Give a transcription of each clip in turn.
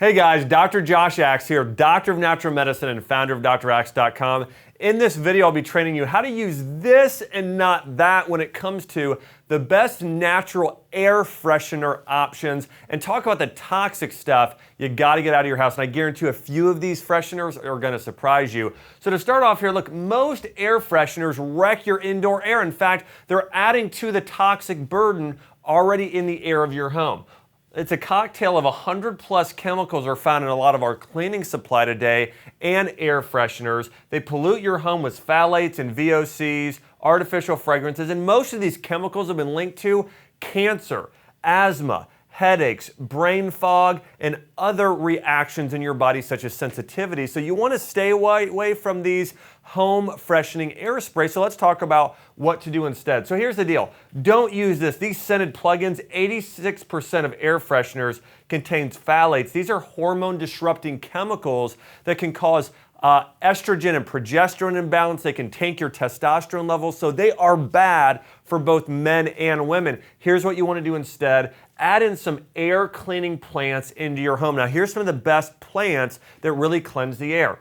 Hey guys, Dr. Josh Axe here, Doctor of Natural Medicine and founder of draxe.com. In this video, I'll be training you how to use this and not that when it comes to the best natural air freshener options and talk about the toxic stuff you gotta get out of your house. And I guarantee you a few of these fresheners are gonna surprise you. So to start off here, look, most air fresheners wreck your indoor air. In fact, they're adding to the toxic burden already in the air of your home. It's a cocktail of 100 plus chemicals are found in a lot of our cleaning supply today and air fresheners. They pollute your home with phthalates and VOCs, artificial fragrances, and most of these chemicals have been linked to cancer, asthma, headaches, brain fog, and other reactions in your body such as sensitivity. So you want to stay away from these home freshening air sprays. So let's talk about what to do instead. So here's the deal. Don't use this. These scented plugins, 86% of air fresheners contains phthalates. These are hormone disrupting chemicals that can cause estrogen and progesterone imbalance. They can tank your testosterone levels. So they are bad for both men and women. Here's what you want to do instead. Add in some air cleaning plants into your home. Now here's some of the best plants that really cleanse the air.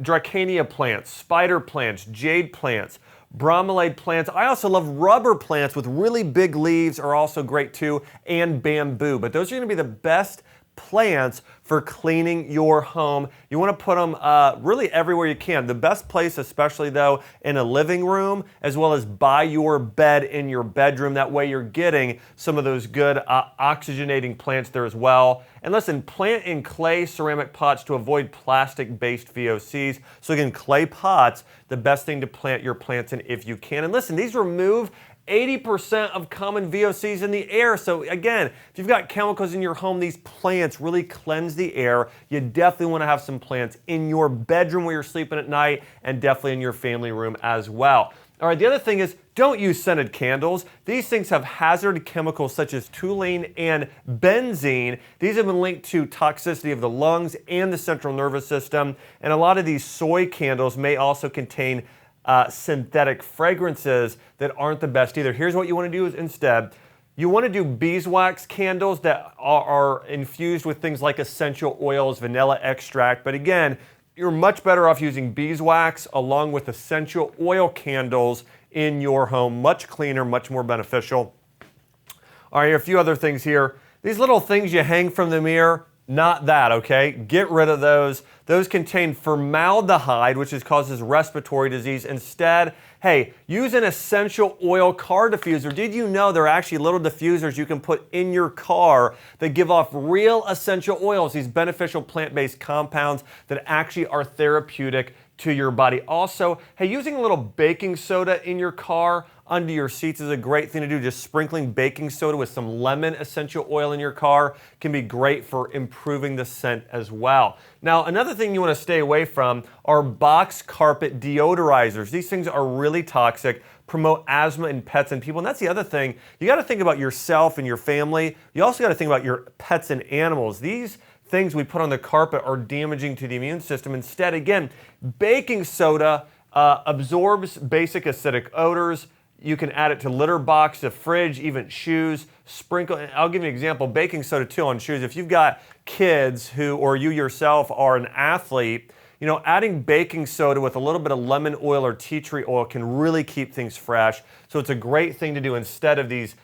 Dracaena plants, spider plants, jade plants, bromelade plants. I also love rubber plants with really big leaves are also great too, and bamboo. But those are going to be the best plants for cleaning your home. You want to put them really everywhere you can. The best place, especially though, in a living room, as well as by your bed in your bedroom. That way you're getting some of those good oxygenating plants there as well. And listen, plant in clay ceramic pots to avoid plastic-based VOCs. So again, clay pots, the best thing to plant your plants in if you can. And listen, these remove 80% of common VOCs in the air. So again, if you've got chemicals in your home, these plants really cleanse the air. You definitely want to have some plants in your bedroom where you're sleeping at night and definitely in your family room as well. All right, the other thing is don't use scented candles. These things have hazard chemicals such as toluene and benzene. These have been linked to toxicity of the lungs and the central nervous system. And a lot of these soy candles may also contain synthetic fragrances that aren't the best either. Here's what you want to do is instead, you want to do beeswax candles that are infused with things like essential oils, vanilla extract. But again, you're much better off using beeswax along with essential oil candles in your home. Much cleaner, much more beneficial. All right, a few other things here. These little things you hang from the mirror, not that, okay? Get rid of those. Those contain formaldehyde, which causes respiratory disease. Instead, hey, use an essential oil car diffuser. Did you know there are actually little diffusers you can put in your car that give off real essential oils, these beneficial plant-based compounds that actually are therapeutic to your body. Also, hey, using a little baking soda in your car under your seats is a great thing to do. Just sprinkling baking soda with some lemon essential oil in your car can be great for improving the scent as well. Now, another thing you want to stay away from are box carpet deodorizers. These things are really toxic, promote asthma in pets and people. And that's the other thing. You got to think about yourself and your family. You also got to think about your pets and animals. These things we put on the carpet are damaging to the immune system. Instead, again, baking soda absorbs basic acidic odors. You can add it to litter box, the fridge, even shoes. Sprinkle. I'll give you an example. Baking soda too on shoes. If you've got kids who, or you yourself are an athlete, you know, adding baking soda with a little bit of lemon oil or tea tree oil can really keep things fresh. So it's a great thing to do instead of these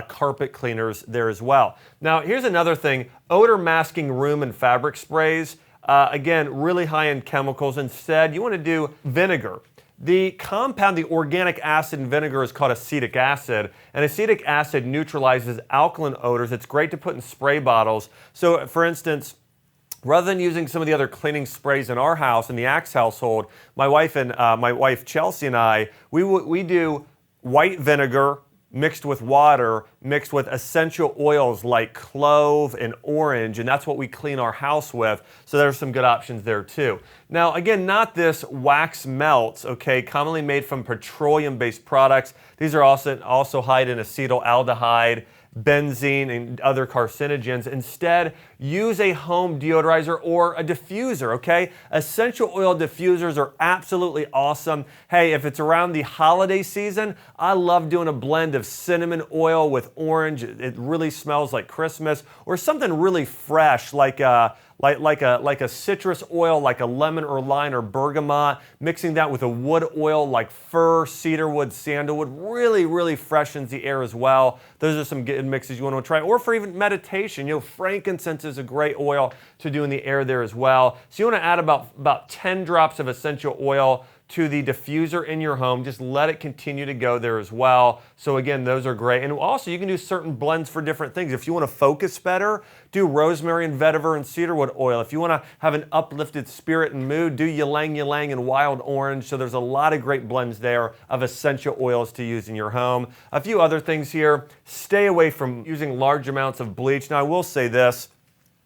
carpet cleaners there as well. Now, here's another thing. Odor masking room and fabric sprays. Again, really high in chemicals. Instead, you want to do vinegar. The compound, the organic acid in vinegar is called acetic acid, and acetic acid neutralizes alkaline odors. It's great to put in spray bottles. So, for instance, rather than using some of the other cleaning sprays in our house, in the Axe household, my wife Chelsea and I, we do white vinegar mixed with water, mixed with essential oils like clove and orange, and that's what we clean our house with. So there's some good options there too. Now, again, not this wax melts, okay, commonly made from petroleum-based products. These are also high in acetaldehyde, benzene, and other carcinogens. Instead, use a home deodorizer or a diffuser, okay? Essential oil diffusers are absolutely awesome. Hey, if it's around the holiday season, I love doing a blend of cinnamon oil with orange. It really smells like Christmas, or something really fresh like a citrus oil, like a lemon or lime or bergamot, mixing that with a wood oil like fir, cedarwood, sandalwood, really freshens the air as well. Those are some good mixes you want to try. Or for even meditation, frankincense is a great oil to do in the air there as well. So you want to add about 10 drops of essential oil to the diffuser in your home. Just let it continue to go there as well. So again, those are great. And also you can do certain blends for different things. If you want to focus better, do rosemary and vetiver and cedarwood oil. If you want to have an uplifted spirit and mood, do ylang ylang and wild orange. So there's a lot of great blends there of essential oils to use in your home. A few other things here. Stay away from using large amounts of bleach. Now I will say this.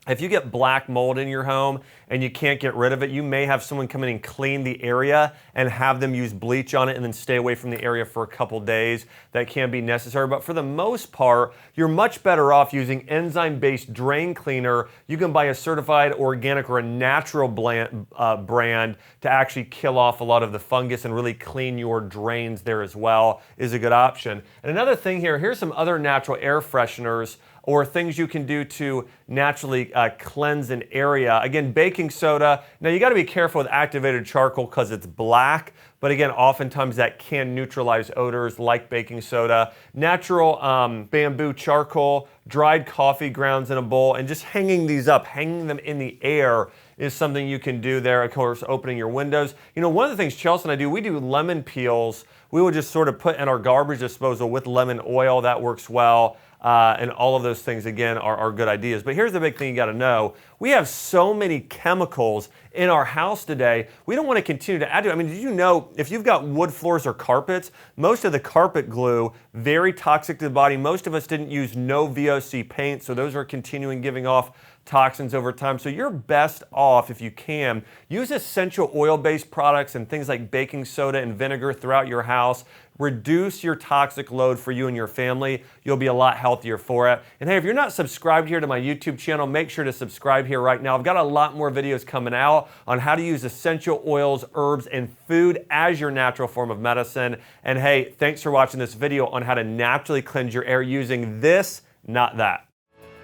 If you get black mold in your home and you can't get rid of it, you may have someone come in and clean the area and have them use bleach on it and then stay away from the area for a couple days. That can be necessary, but for the most part, you're much better off using enzyme-based drain cleaner. You can buy a certified organic or a natural brand to actually kill off a lot of the fungus and really clean your drains there as well, is a good option. And another thing here, here's some other natural air fresheners or things you can do to naturally cleanse an area. Again, baking soda. Now you gotta be careful with activated charcoal because it's black, but again, oftentimes that can neutralize odors like baking soda. Natural bamboo charcoal, dried coffee grounds in a bowl, and just hanging these up, hanging them in the air is something you can do there. Of course, opening your windows. One of the things Chelsea and I do, we do lemon peels. We will just sort of put in our garbage disposal with lemon oil. That works well. And all of those things, again, are good ideas. But here's the big thing you got to know. We have so many chemicals in our house today, we don't want to continue to add to it. I mean, did you know if you've got wood floors or carpets, most of the carpet glue, very toxic to the body. Most of us didn't use no VOC paint, so those are continuing giving off toxins over time. So you're best off, if you can, use essential oil-based products and things like baking soda and vinegar throughout your house. Reduce your toxic load for you and your family. You'll be a lot healthier for it. And hey, if you're not subscribed here to my YouTube channel, make sure to subscribe here right now. I've got a lot more videos coming out on how to use essential oils, herbs, and food as your natural form of medicine. And hey, thanks for watching this video on how to naturally cleanse your air using this, not that.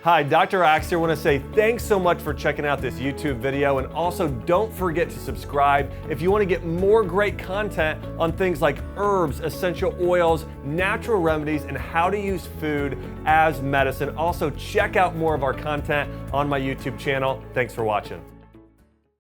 Hi, Dr. Axe here. I want to say thanks so much for checking out this YouTube video, and also don't forget to subscribe if you want to get more great content on things like herbs, essential oils, natural remedies, and how to use food as medicine. Also, check out more of our content on my YouTube channel. Thanks for watching.